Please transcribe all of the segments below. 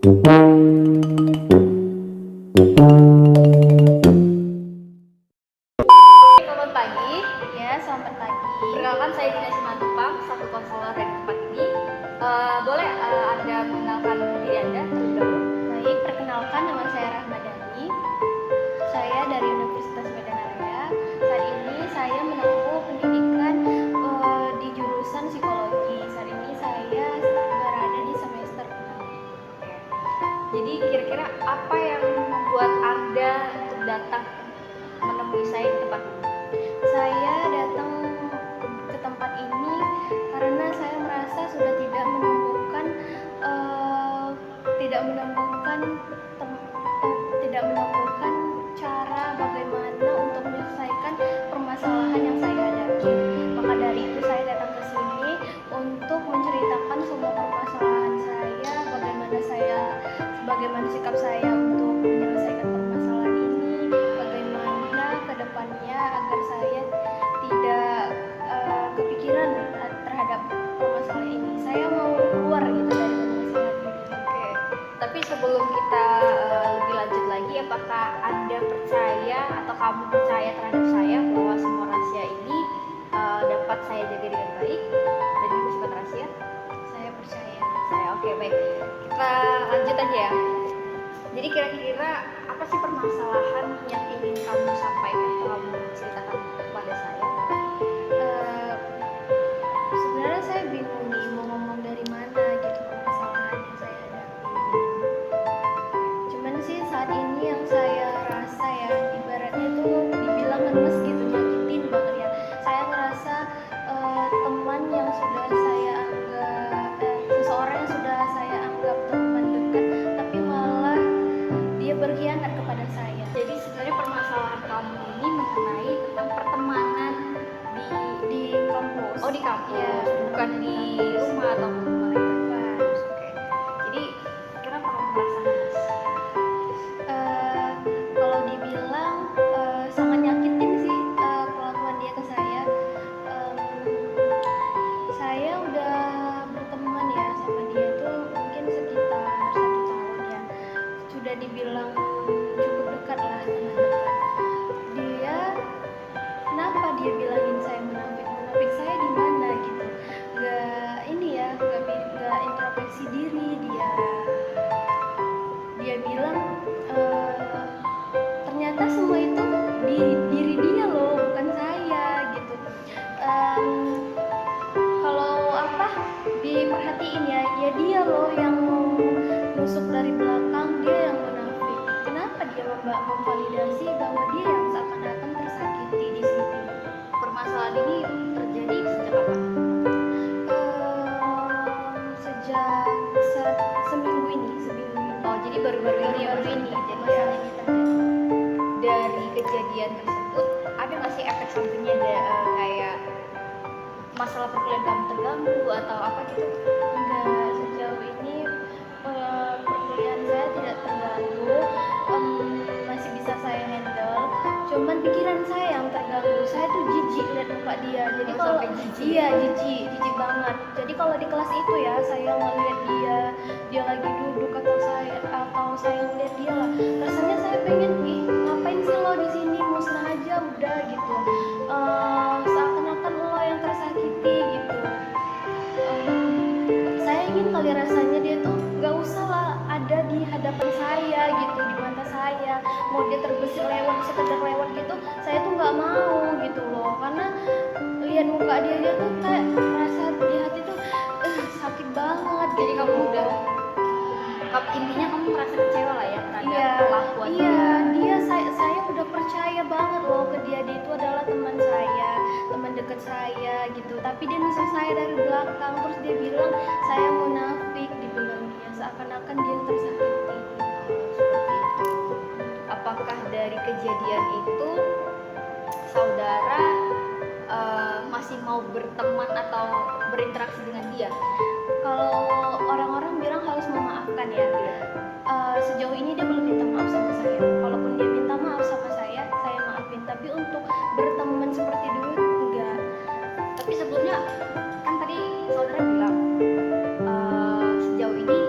Selamat pagi. Ya, selamat pagi. Perkenalkan saya Dina Simatupang, satu konselor dari tempat ini. Boleh Anda mengenalkan diri Anda terlebih dahulu? Baik, perkenalkan nama saya Rahmadani. Saya dari Universitas Medan Area. Saat ini saya menempuh pendidikan di jurusan psikologi. Saat ini saya berada di semester 6. Jadi kira-kira apa yang membuat Anda untuk datang menemui saya di tempat ini? Saya datang ke tempat ini karena saya merasa sudah tidak menemukan cara bagaimana untuk menyelesaikan permasalahan yang saya hadapi. Maka dari itu saya datang ke sini untuk menceritakan semua permasalahan saya, bagaimana sikap saya untuk menyelesaikan permasalahan ini, bagaimana kedepannya agar saya tidak kepikiran terhadap permasalahan ini. Saya mau keluar gitu dari permasalahan ini. Oke. Tapi sebelum kita lebih lanjut lagi, apakah Anda percaya atau kamu percaya terhadap saya bahwa semua rahasia ini dapat saya jaga dengan baik dan juga sifat rahasia? Saya percaya. Oke, baik. Kita lanjut aja ya. Jadi kira-kira apa sih permasalahan yang ingin kamu sampaikan, kamu ceritakan kepada saya? Sebenarnya saya bingung nih mau ngomong dari mana gitu permasalahan yang saya hadapi. Cuman sih saat ini yang saya rasa ya, ibaratnya itu dibilang ngenes gitu, nyakitin banget ya. Saya ngerasa teman yang sudah saya anggap seseorang yang sudah saya anggap teman dekat, tapi malah dia berkhianat kepada saya. Jadi sebenarnya permasalahan kamu ini mengenai tentang pertemanan Di kampus. di kampus, Ya, bukan di rumah atau mana itu. Oke. Jadi kenapa kamu merasa ngenes? Kalau dibilang sangat nyakitin sih perlakuan dia ke saya. Saya udah berteman ya sama dia itu mungkin sekitar 1 tahun ya. Sudah dibilang cukup dekat lah, teman dekat. Kenapa dia bilangin saya munafik? Munafik saya di mana gitu? Gak introspeksi diri dia. Dia bilang ternyata semua itu di diri dia loh, bukan saya gitu. Kalau diperhatiin ya dia loh yang nusuk dari belakang, dia yang munafik. Kenapa dia memvalidasi bahwa dia yang seakan-akan tersakiti di sini? Permasalahan ini terjadi sejak kapan? Sejak seminggu ini. Oh, jadi baru-baru ini ya Baru-baru ini terjadi. masalah ini terjadi. Dari kejadian tersebut ada nggak sih efek sampingnya, kayak masalah perkuliahan kamu terganggu atau apa gitu? Enggak, sejauh ini perkuliahan saya tidak terganggu, masih bisa saya handle. Cuman pikiran saya yang terganggu. Saya tuh jijik lihat muka dia. Jadi Oh, kalau sampai jijik? iya jijik banget. Jadi kalau di kelas itu ya saya ngeliat dia lagi duduk atau saya ngeliat dia lah, rasanya saya pengen ngapain sih lo di sini, musnah aja udah gitu. Seakan-akan lo yang tersakiti gitu. Saya ingin kali rasanya dia tuh gak usah lah ada di hadapan saya gitu, di mata saya. Mau dia terbesit lewat, sekedar lewat gitu, saya tuh gak mau gitu loh. Karena lihat muka dia tuh kayak rasa di hati tuh sakit banget. Jadi gitu kamu loh. udah intinya kamu merasa kecewa lah ya terhadap perlakuan dia. Saya udah percaya banget loh ke dia itu adalah teman saya, teman dekat saya gitu. Tapi dia nusuk saya dari belakang, terus dia bilang saya munafik, dibilang dia seakan-akan dia yang tersakiti. Seperti itu. Apakah dari kejadian itu saudara masih mau berteman atau berinteraksi dengan dia? Kalau orang-orang bilang harus memaafkan ya. Sejauh ini dia belum minta maaf sama saya. Kalaupun dia minta maaf sama saya maafin. Tapi untuk berteman seperti dulu enggak. Tapi sebelumnya kan tadi saudara bilang sejauh ini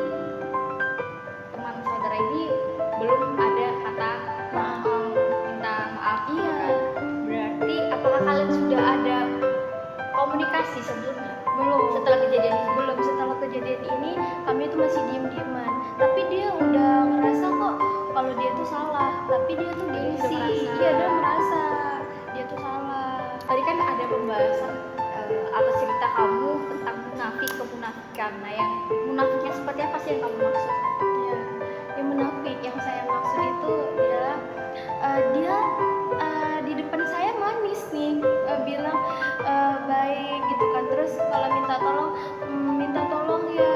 kemunafikan. Nah, yang munafiknya seperti apa sih yang kamu maksud? Ya, yang munafik yang saya maksud itu adalah dia di depan saya manis nih, bilang baik gitu kan, terus kalau minta tolong ya,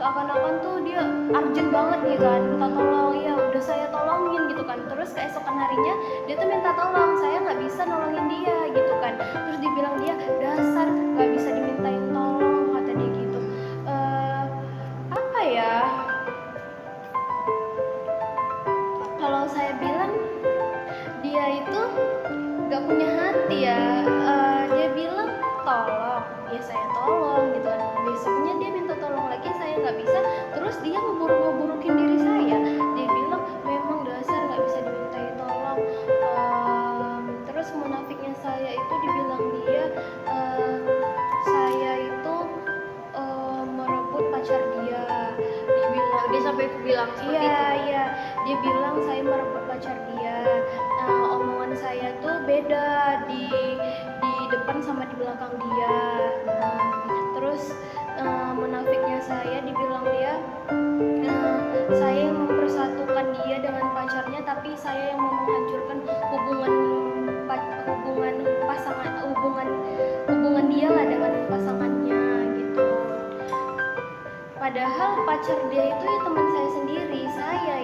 seakan-akan tuh dia urgent banget nih kan, minta tolong ya udah saya tolongin gitu kan, terus keesokan harinya dia tuh minta tolong, saya nggak bisa nolongin dia gitu kan, terus dibilang dia dasar nggak bisa dimintain tolong, kata dia gitu. Apa ya, kalau saya bilang dia itu gak punya hati ya. Dia bilang tolong ya saya tolong gitu kan, besoknya dia minta tolong lagi saya nggak bisa, terus dia ngeburukin diri saya, dia bilang memang dasar nggak bisa dimintai tolong. Terus munafiknya saya itu dibilang dia saya itu merebut pacar dia, dibilang Dia sampai bilang seperti iya itu. iya, dia bilang saya merebut pacar dia. Nah, omongan saya tuh beda di depan sama di belakang dia. Nah, terus munafiknya saya dibilang dia saya yang mempersatukan dia dengan pacarnya, tapi saya yang mau menghancurkan hubungan dia lah dengan pasangannya gitu. Padahal pacar dia itu ya teman saya sendiri, saya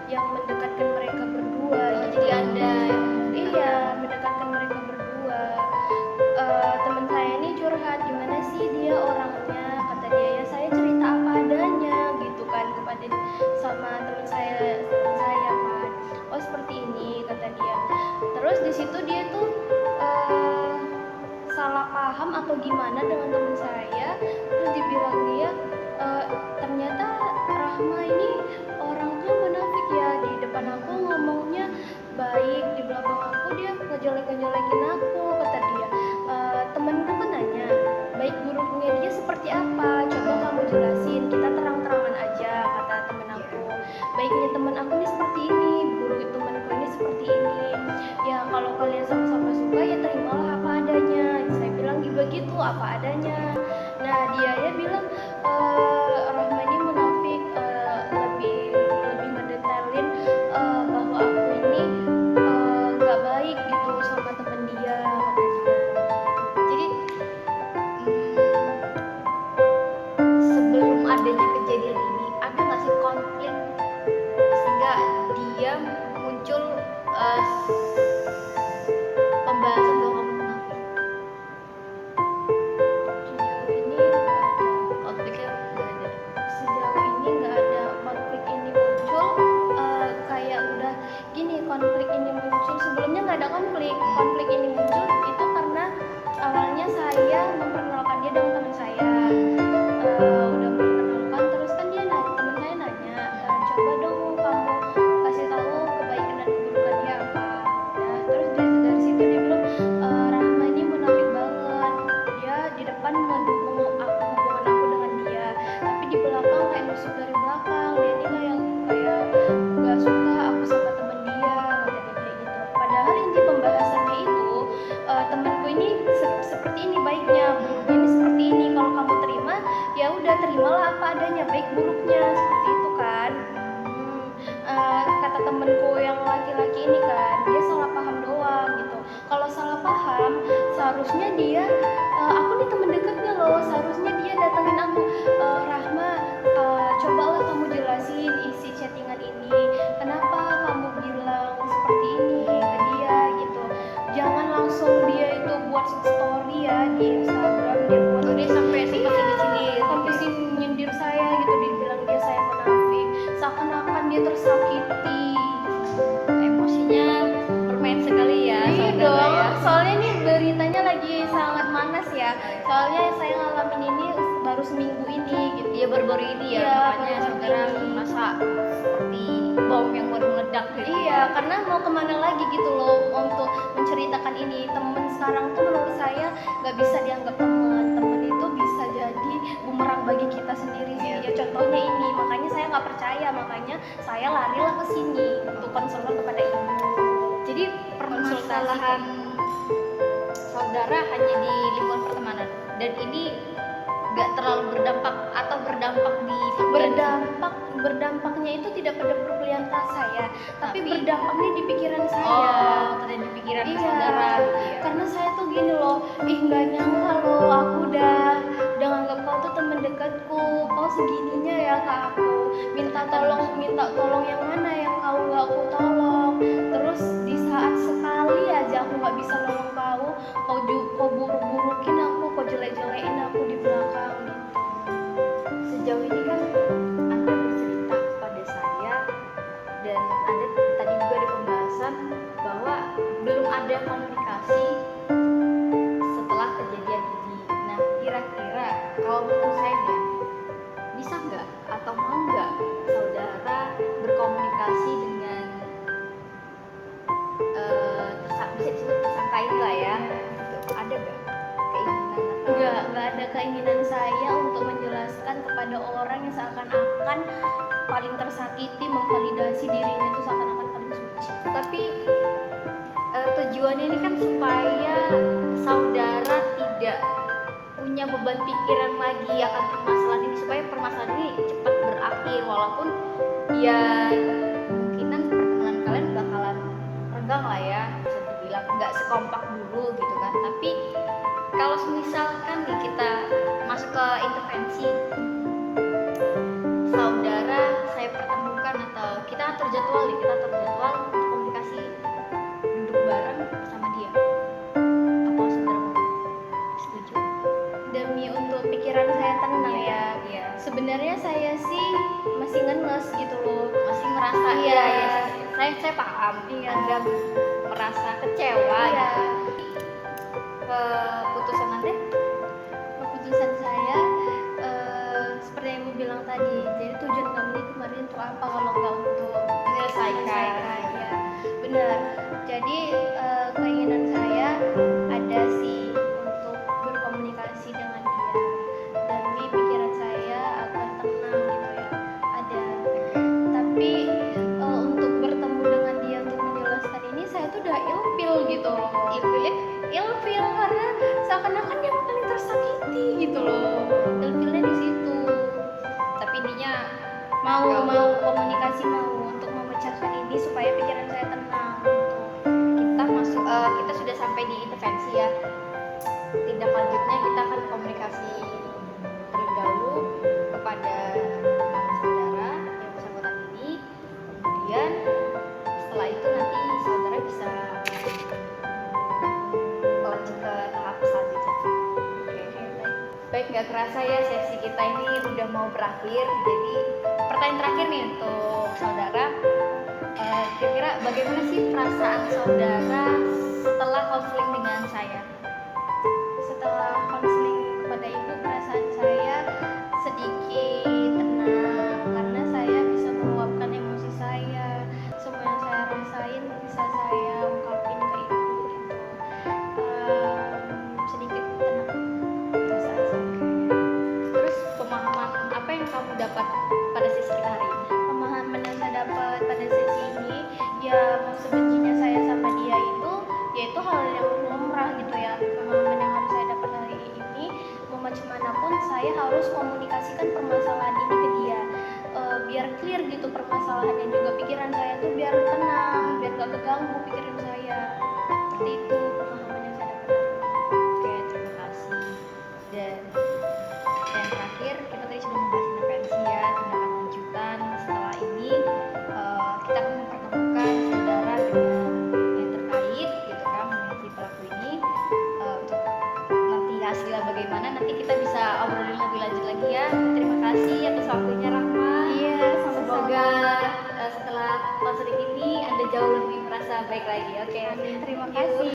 yang mendekatkan mereka berdua. Jadi Anda yang Iya, mendekatkan mereka berdua. Teman saya ini curhat, gimana sih dia orangnya, kata dia ya saya cerita apa adanya gitu kan kepada sama teman saya kan. Oh seperti ini kata dia. Terus di situ dia tuh salah paham atau gimana dengan teman saya, terus dibilang dia ternyata Rahma ini orangnya munafik ya, di depan aku ngomongnya baik, di belakang aku dia ngejelek-ngejelekin aku, kata dia. Temenku kan nanya baik buruknya dia seperti apa, coba kamu jelasin, kita terang-terangan aja, kata temen aku. Baiknya temen aku ini seperti ini, buruk temenku ini seperti ini, ya kalau kalian sama-sama suka ya terimalah apa adanya. Saya bilang begitu apa adanya. Nah dia ya bilang Rahma ini munafik, lebih ngedetailin bahwa aku ini nggak baik gitu sama temen dia, kata dia. Jadi sebelum adanya kejadian ini, ada nggak sih konflik sehingga dia muncul pembahasan bahwa kamu munafik? Sejauh ini nggak ada. Konfliknya nggak ada. Sejauh ini nggak ada konflik ini muncul, kayak udah gini, konflik ini muncul sebelumnya nggak ada konflik ini muncul itu karena awalnya saya memperkenalkan dia dengan teman saya. Udah memperkenalkan terus kan teman saya nanya, coba dong kamu kasih tahu kebaikan dan keburukan dia apa. Nah, terus dari situ dia bilang Rahma ini munafik banget, dia di depan mendukung hubungan aku dengan dia, tapi di belakang kayak nusuk dari belakang, dia ini kayak gak suka aku sama temen dia, kata dia kayak gitu. Padahal inti pembahasannya itu temanku ini seperti ini baiknya, buruknya ini seperti ini, kalau kamu terima ya udah terimalah apa adanya, baik buruknya seperti itu kan. Kata temenku yang laki-laki ini kan dia salah paham doang gitu. Kalau salah paham seharusnya dia aku nih temen dekatnya loh, seharusnya dia datengin aku, Rahma cobalah kamu jelasin isi chattingan ini, kenapa kamu bilang seperti ini ke dia gitu. Jangan langsung dia itu buat story ya di Instagram, dia buat Oh, dia sampai sempat iya, sindir-sindir. sampai nyindir saya gitu, dibilang dia saya munafik, seakan-akan dia tersakiti. Emosinya bermain sekali ya, Iya saudara dong, ya. soalnya ini beritanya lagi sangat panas ya. Soalnya saya ngalamin ini baru seminggu ini gitu. Dia baru-baru ini ya, Iya, makanya baru-baru saudara ini. merasa seperti bom yang baru meledak gitu. Iya, karena mau kemana lagi gitu loh untuk menceritakan ini. Temen sekarang tuh menurut saya nggak bisa dianggap temen. Temen itu bisa jadi bumerang bagi kita sendiri sih. Ya contohnya ini, makanya saya nggak percaya, makanya saya larilah ke sini untuk konselor kepada ibu. Jadi permasalahan saudara hanya di lingkungan pertemanan dan ini nggak terlalu berdampak atau berdampak di perkuliahan? Berdampaknya itu tidak pada perkuliahan saya, tapi Tapi- berdampaknya di pikiran saya. Oh, terjadi di pikiran Iya, saudara gitu ya. karena saya tuh gini loh, nggak nyangka loh aku udah nganggap kau tuh temen dekatku, kau segininya ya ke aku, minta tolong yang mana yang kau nggak aku tolong, terus di saat sekali aja aku nggak bisa nolong kau buruk-burukin aku, kau jelek-jelekin aku di belakang gitu. Sejauh ini kan Anda bercerita kepada saya dan Anda tadi juga ada pembahasan bahwa belum ada komunikasi setelah kejadian ini. Nah, kira-kira kalau menurut saya nih ya, bisa nggak atau mau nggak saudara berkomunikasi dengan bisa disebut tersangka ini lah ya? Gitu. Ada nggak keinginan atau Nggak ada keinginan saya untuk menjelaskan kepada orang yang seakan-akan paling tersakiti, memvalidasi dirinya itu seakan-akan paling suci. tapi tujuannya ini kan supaya saudara tidak punya beban pikiran lagi akan permasalahan ini, supaya permasalahan ini cepat berakhir, walaupun ya kemungkinan pertemanan kalian bakalan renggang lah ya, bisa dibilang nggak sekompak dulu gitu kan. Tapi kalau misalkan nih kita masuk ke intervensi, saudara saya pertemukan atau kita atur jadwal untuk komunikasi, duduk bareng sama dia, apa saudara mau setuju? Demi untuk pikiran saya tenang ya. Iya. Sebenarnya saya sih masih ngenes gitu loh. Masih merasa Iya. saya paham. Iya. Anda merasa kecewa Iya. gitu. Keputusan Anda Keputusan saya seperti yang ibu bilang tadi. Jadi tujuan kamu ini kemarin untuk apa kalau nggak untuk menyelesaikan. ya, benar. Jadi keinginan saya ada sih untuk berkomunikasi dengan dia demi pikiran saya agar tenang gitu ya. Ada. Tapi untuk bertemu dengan dia untuk menjelaskan ini saya tuh udah ilfil gitu loh. Ilfil karena seakan-akan dia paling tersakiti gitu loh. Ilfilnya di situ. Tapi intinya Mau komunikasi, mau untuk memecahkan ini supaya pikiran saya tenang gitu. kita sudah sampai di intervensi ya. Tindak lanjutnya kita akan komunikasi terlebih dahulu kepada teman saudara yang bersangkutan ini. Kemudian setelah itu nanti saudara bisa lanjut ke tahap selanjutnya. Oke. Baik, nggak kerasa ya sesi kita ini udah mau berakhir. Jadi pertanyaan terakhir nih untuk saudara, kira-kira bagaimana sih perasaan saudara setelah konseling dengan saya? Setelah konseling kepada ibu, perasaan saya sedikit tenang karena saya bisa meluapkan emosi saya, semua yang saya rasain bisa saya ungkapin ke ibu gitu. Sedikit tenang perasaan saya. Terus pemahaman apa yang kamu dapat pada sesi kita hari ini? Pemahaman yang saya dapat pada sesi ini, ya mau sebencinya saya sama dia itu yaitu hal yang lumrah gitu ya. Pemahaman yang harus saya dapat hari ini, mau macam manapun saya harus komunikasikan permasalahan ini ke dia, biar clear gitu permasalahannya, juga pikiran saya tuh biar tenang, biar gak keganggu pikiran saya. Seperti itu pemahaman yang saya dapat hari ini. Oke, terima kasih. Dan yang terakhir, kita tadi sudah membahas intervensi ya, tindakan lanjutan. Setelah ini kita akan mempertemukan saudara dengan yang terkait gitu kan, mengenai si pelaku ini. Untuk nanti hasilnya bagaimana, nanti kita bisa obrolin lebih lanjut lagi ya. Terima kasih atas waktunya Rahma. Iya, sama-sama. Semoga setelah konseling ini Anda jauh lebih merasa baik lagi. Oke. Terima Thank you. kasih.